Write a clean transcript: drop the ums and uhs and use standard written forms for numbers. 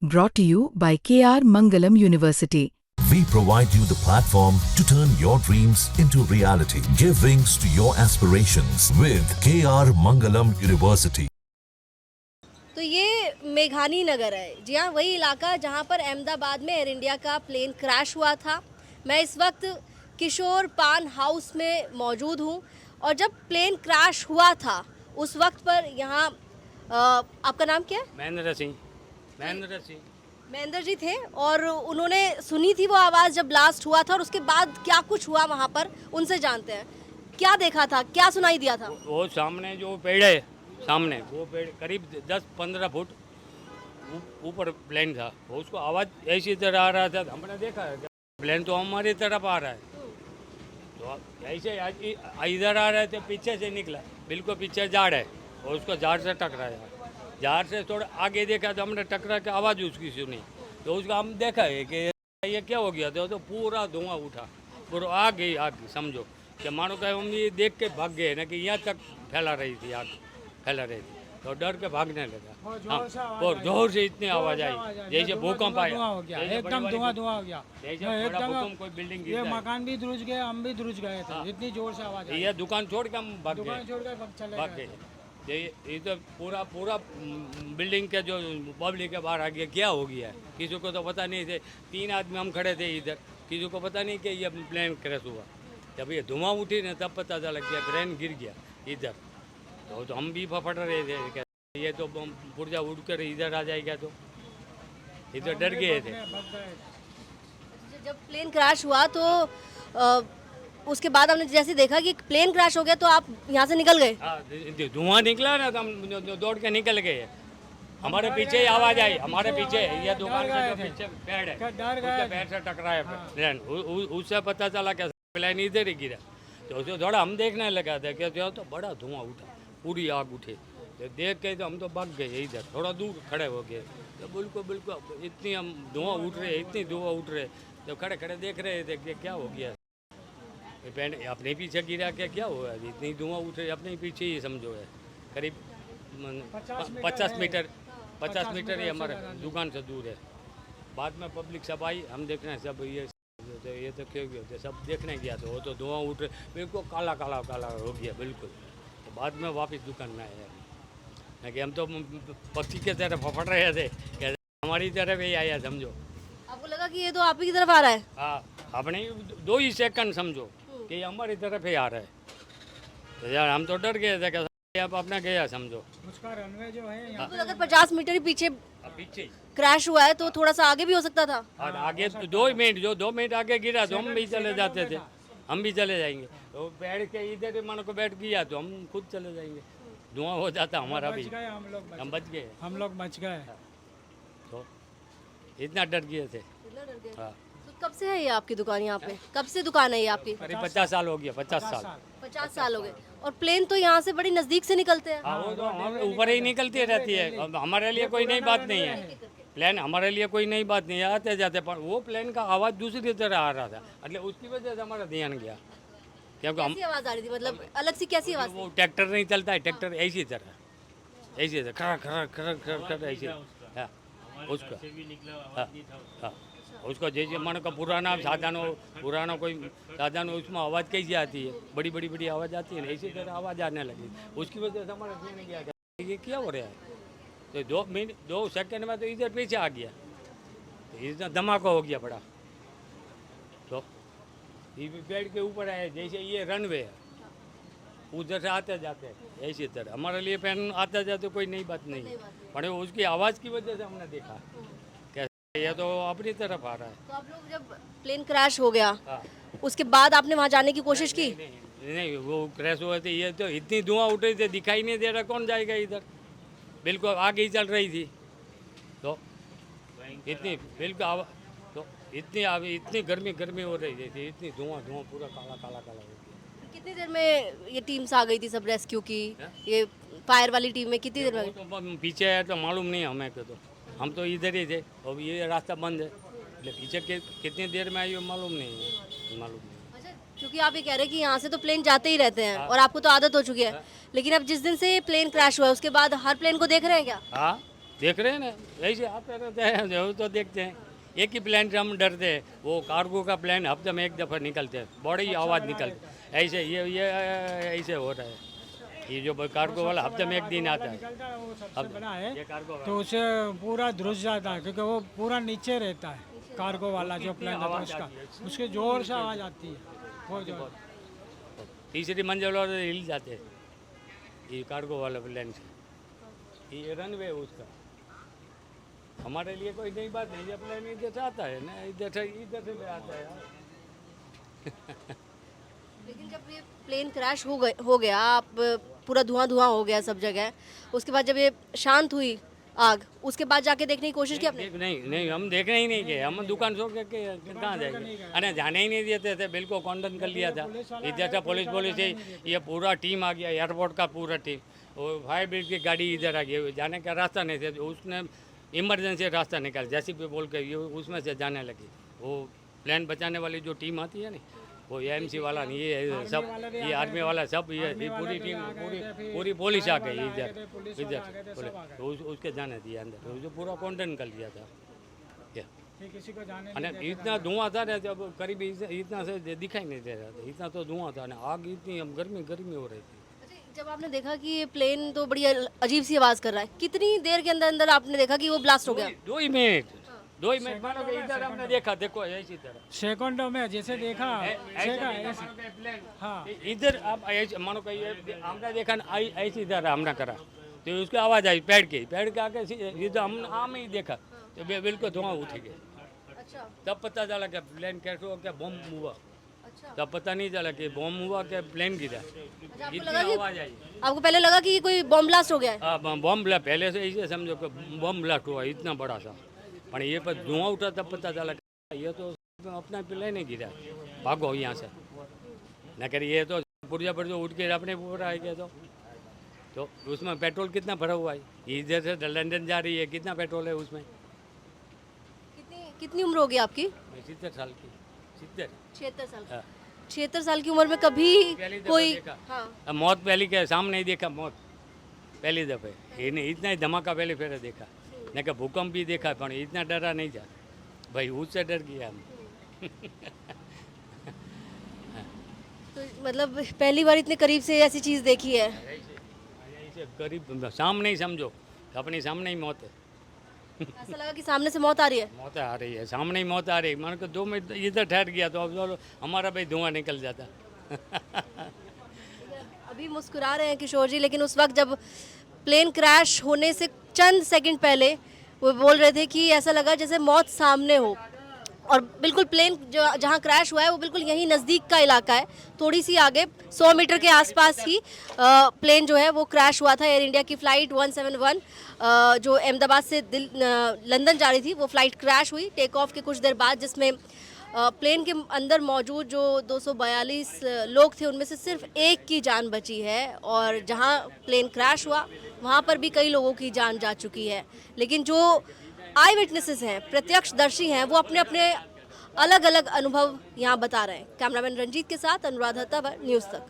Brought to you by KR Mangalam University. We provide you the platform to turn your dreams into reality. Give wings to your aspirations with KR Mangalam University. तो ये मेघानी नगर है, जी हाँ, वही इलाका जहाँ पर अहमदाबाद में एयर इंडिया का प्लेन क्रैश हुआ था। मैं इस वक्त किशोर पान हाउस में मौजूद हूँ और जब प्लेन क्रैश हुआ था उस वक्त पर यहाँ आपका नाम क्या है? महेंद्र जी थे और उन्होंने सुनी थी वो आवाज़ जब ब्लास्ट हुआ था और उसके बाद क्या कुछ हुआ वहाँ पर, उनसे जानते हैं। क्या देखा था, क्या सुनाई दिया था? वो सामने जो पेड़ है, सामने वो पेड़ करीब 10-15 फुट ऊपर प्लेन था। वो उसको आवाज़ ऐसी तरह आ रहा था, हमने देखा है प्लेन तो हमारी तरफ आ रहा है, तो ऐसे इधर आ रहे थे, पीछे से निकला, बिल्कुल पीछे झाड़ है और उसको झाड़ से टकराया। झाड़ से थोड़ा आगे देखा तो हमने टकरा के आवाज़ उसकी सुनी, तो उसको हम देखा है कि ये क्या हो गया था, तो पूरा धुआं उठा, पूरा आग समझो कि मानो कि हम ये देख के भाग गए ना कि यहाँ तक फैला रही थी आग, फैला रही थी, तो डर के भागने लगा। और जोर से इतनी आवाज़ आई जैसे भूकंप आया, एकदम धुआं हो गया, एकदम कोई बिल्डिंग, ये मकान भी धुरुज गए, हम भी धुरुज गए थे, इतनी जोर से आवाज़ आई। ये दुकान छोड़ के हम भाग गए। ये तो पूरा बिल्डिंग के जो पब्लिक के बाहर आ गया, क्या हो गया है किसी को तो पता नहीं थे। 3 आदमी हम खड़े थे इधर, किसी को पता नहीं कि ये प्लेन क्रैश हुआ। जब ये धुआं उठी ना तब पता चला कि प्लेन गिर गया इधर, तो हम भी फफड़ रहे थे कि ये तो पुर्जा उड़ कर इधर आ जाएगा, तो इधर डर गए थे। जब प्लेन क्रैश हुआ तो उसके बाद हमने जैसे देखा कि प्लेन क्रैश हो गया तो आप यहाँ से निकल गए? धुआं निकला ना तो हम दौड़ के निकल गए। हमारे पीछे ही आवाज़ आई, हमारे पीछे ये दुकान का जो पीछे पेड़ है उसके पेड़ से टकराया प्लेन, उससे पता चला कि प्लेन इधर ही गिरा। तो उसको थोड़ा हम देखने लगा था कि तो बड़ा धुआं उठा, पूरी आग उठे, तो देख के तो हम तो भाग गए इधर, थोड़ा दूर खड़े हो गए, तो बिल्कुल इतनी हम धुआं उठ रहे, इतनी धुआं उठ रहे, तो खड़े खड़े देख रहे थे कि क्या हो गया, पेड़ अपने पीछे गिरा क्या हुआ, इतनी धुआं उठ रही, अपने पीछे ही समझो है, करीब 50 मीटर ही हमारे दुकान से दूर है। बाद में पब्लिक सब आई, हम देखने सब ये तो क्यों गया, सब देखने गया तो वो तो धुआं उठ रहे, बिल्कुल काला हो गया बिल्कुल। तो बाद में वापस दुकान में आए कि हम तो पक्षी के तरफ फफड़ रहे थे कि हमारी तरफ ही आया, समझो। आपको लगा कि ये तो आप ही की तरफ आ रहा है? हाँ, अपने 2 ही सेकंड समझो कि हमारी तरफ ही आ रहा है, तो यार हम तो डर गए थे कि आप अपना गया समझो। उसका रनवे जो है यहाँ तो अगर 50 मीटर ही पीछे क्रैश हुआ है तो थोड़ा सा आगे भी हो सकता था। और आगे तो 2 मिनट आगे गिरा तो हम भी चले जाते थे, हम भी चले जाएंगे। तो बैठ के इधर मन को बैठ गया तो हम खुद चले जाएंगे, धुआं हो जाता हमारा भी, हम बच गए, हम लोग बच गए। तो इतना डर गए थे। हाँ, कब से है ये आपकी दुकान यहाँ पे? कब से दुकान है ये आपकी? करीब 50 साल हो गया, 50 साल हो गए। और प्लेन तो यहाँ से बड़ी नजदीक से निकलते हैं। हाँ, वो तो ऊपर ही निकलती रहती है, हमारे लिए कोई नई बात नहीं है। प्लेन हमारे लिए कोई नई बात नहीं है, आते जाते, पर वो प्लेन का आवाज़ दूसरी तरह आ रहा था, मतलब उसकी वजह से हमारा ध्यान गया। क्योंकि हम आवाज़ आ रही थी, मतलब अलग सी कैसी आवाज़? वो ट्रैक्टर नहीं चलता है, ट्रैक्टर ऐसी तरह खर ऐसी, हाँ उसका, हाँ उसको जैसे मन का पुराना कोई साधन हो, उसमें आवाज़ कैसी आती है, बड़ी आवाज़ आती है ना, इसी तरह आवाज़ आने लगी। उसकी वजह से हमारा ध्यान गया ये क्या हो रहा है, तो 2 सेकंड में तो इधर पीछे आ गया, तो इतना धमाका हो गया बड़ा। तो ये पेड़ के ऊपर आए, जैसे ये रनवे है, उधर से आते जाते ऐसी तरह हमारे लिए पेन आते जाते कोई नई बात नहीं है, पर उसकी आवाज़ की वजह से हमने देखा ये तो अपनी तरफ आ रहा है। तो आप लोग जब प्लेन क्रैश हो गया उसके बाद आपने वहाँ जाने की कोशिश की? नहीं, वो क्रैश हुआ था, ये तो इतनी धुआं उठ रही थी, दिखाई नहीं दे रहा, कौन जाएगा इधर, बिल्कुल आगे ही चल रही थी, तो इतनी बिल्कुल तो इतनी गर्मी हो रही थी, इतनी धुआं पूरा काला हो गया। कितनी देर में ये टीम्स आ गई थी, सब रेस्क्यू की, ये फायर वाली टीम में कितनी देर में? तो पीछे है तो मालूम नहीं हमें, तो हम तो इधर ही थे, और ये रास्ता बंद है, पीछे कितनी देर में आई मालूम नहीं। अच्छा, क्योंकि आप ये कह रहे हैं कि यहाँ से तो प्लेन जाते ही रहते हैं और आपको तो आदत हो चुकी है, लेकिन अब जिस दिन से प्लेन क्रैश हुआ है उसके बाद हर प्लेन को देख रहे हैं क्या? हाँ, देख रहे हैं ना, ऐसे आते रहते हैं जो तो देखते हैं। एक ही प्लेन से हम डरते हैं, वो कार्गो का प्लेन हफ्ते में एक दफ़ा निकलते हैं, बड़ी आवाज़ निकलती है। ऐसे ये ऐसे हो रहा है। ये जो कार्गो वाला हफ्ते में एक दिन आता है, निकलता है वो सबसे बड़ा ये है, कार्गो तो उसे पूरा धुस जाता है क्योंकि वो पूरा नीचे रहता है। कार्गो वाला जो प्लेन है उसका, उसके जोर से आवाज़ आती है, बहुत जोर। तीसरी मंजिल और हिल जाते हैं ये कार्गो वाला प्लेन से। ये रनवे है उसका। हमारे लिए कोई नई बात नहीं, ये प्लेन इधर से आता है ना, इधर से आता है यार। लेकिन जब ये प्लेन क्रैश हो गया, आप पूरा धुआं धुआं हो गया सब जगह, उसके बाद जब ये शांत हुई आग, उसके बाद जाके देखने की कोशिश की आपने? नहीं, हम देखने ही नहीं गए। हम दुकान छोड़ के कहाँ जाएंगे? अरे जाने ही नहीं देते थे, बिल्कुल कॉन्डन कर लिया था। इधर से पुलिस ये पूरा टीम आ गया, एयरपोर्ट का पूरा टीम, वो फायर ब्रिगेड की गाड़ी इधर आ गई। जाने का रास्ता नहीं था, उसने इमरजेंसी रास्ता निकाला, जैसे भी बोल के ये उसमें से जाने लगी। वो प्लेन बचाने वाली जो टीम आती है ना, वो एएमसी वाला नहीं, ये सब, ये आर्मी वाला सब, ये पूरी टीम, पूरी पुलिस आ गई इधर, तो उसके जाने दिया अंदर, तो जो पूरा कॉन्टेन कर लिया था। किसी को जाने अरे इतना धुआं था ना, जब करीब इतना से दिखाई नहीं दे रहा था, इतना तो धुआं था ना, आग इतनी गर्मी हो रही थी। अच्छा, जब आपने देखा कि ये प्लेन तो बड़ी अजीब सी आवाज़ कर रहा है, कितनी देर के अंदर अंदर आपने देखा कि वो ब्लास्ट हो गया? 2 ही मिनट मानो कि इधर हमने देखा, देखो ऐसी तरह सेकंडों में जैसे देखा, हाँ इधर आप ऐसे मानो कि ये हमने देखा ना, ऐसी तरह हमने करा, तो उसकी आवाज़ आई पेड़ के आके इधर हम आम ही देखा, तो बिल्कुल धुआं उठ गया। अच्छा तब पता चला कि प्लेन कैश हुआ, क्या बम हुआ, अच्छा। तब पता नहीं चला कि बम हुआ कि प्लेन गिरा। आपको इतनी लगा कि आवाज़ आई। आपको पहले लगा कि कोई बॉम्ब ब्लास्ट हो गया है? बम ब्लास्ट पहले से ऐसे समझो कि बम ब्लास्ट हुआ इतना बड़ा सा, पर ये पर धुआं उठा तब पता चला कि ये तो अपना प्लेन ही गिरा, भागो यहाँ से, न कर ये तो पुर्जा पर जो उठ के अपने ऊपर आ गया। तो उसमें पेट्रोल कितना भरा हुआ है, इधर से लंदन जा रही है, कितना पेट्रोल है उसमें? कितनी उम्र होगी आपकी? 70 साल की, 70। 76 साल। हाँ। 76 साल की उम्र में कभी पहली दफा कोई देखा। हाँ मौत पहली के सामने नहीं देखा, मौत पहली दफे, इतना ही धमाका पहले फिर देखा, न कि भूकंप भी देखा, पर इतना डरा नहीं था भाई, उससे डर गया हम। तो मतलब पहली बार इतने करीब से ऐसी चीज़ देखी है? ऐसे करीब सामने ही समझो, अपने सामने ही मौत है। ऐसा लगा कि सामने से मौत आ रही है? मौत आ रही है, सामने ही मौत आ रही है, मान को 2 मिनट इधर ठहर गया तो अब हमारा भाई धुआं निकल जाता। अभी मुस्कुरा रहे हैं किशोर जी, लेकिन उस वक्त जब प्लेन क्रैश होने से चंद सेकंड पहले वो बोल रहे थे कि ऐसा लगा जैसे मौत सामने हो। और बिल्कुल प्लेन जो जहाँ क्रैश हुआ है वो बिल्कुल यहीं नज़दीक का इलाका है, थोड़ी सी आगे 100 मीटर के आसपास ही प्लेन जो है वो क्रैश हुआ था। एयर इंडिया की फ़्लाइट 171 जो अहमदाबाद से लंदन जा रही थी, वो फ़्लाइट क्रैश हुई टेक ऑफ के कुछ देर बाद, जिसमें प्लेन के अंदर मौजूद जो 242 लोग थे उनमें से सिर्फ एक की जान बची है, और जहां प्लेन क्रैश हुआ वहां पर भी कई लोगों की जान जा चुकी है। लेकिन जो आई विटनेसेस हैं, प्रत्यक्षदर्शी हैं, वो अपने अपने अलग अलग अनुभव यहाँ बता रहे हैं। कैमरामैन रंजीत के साथ अनुराधा तंवर, न्यूज़ तक।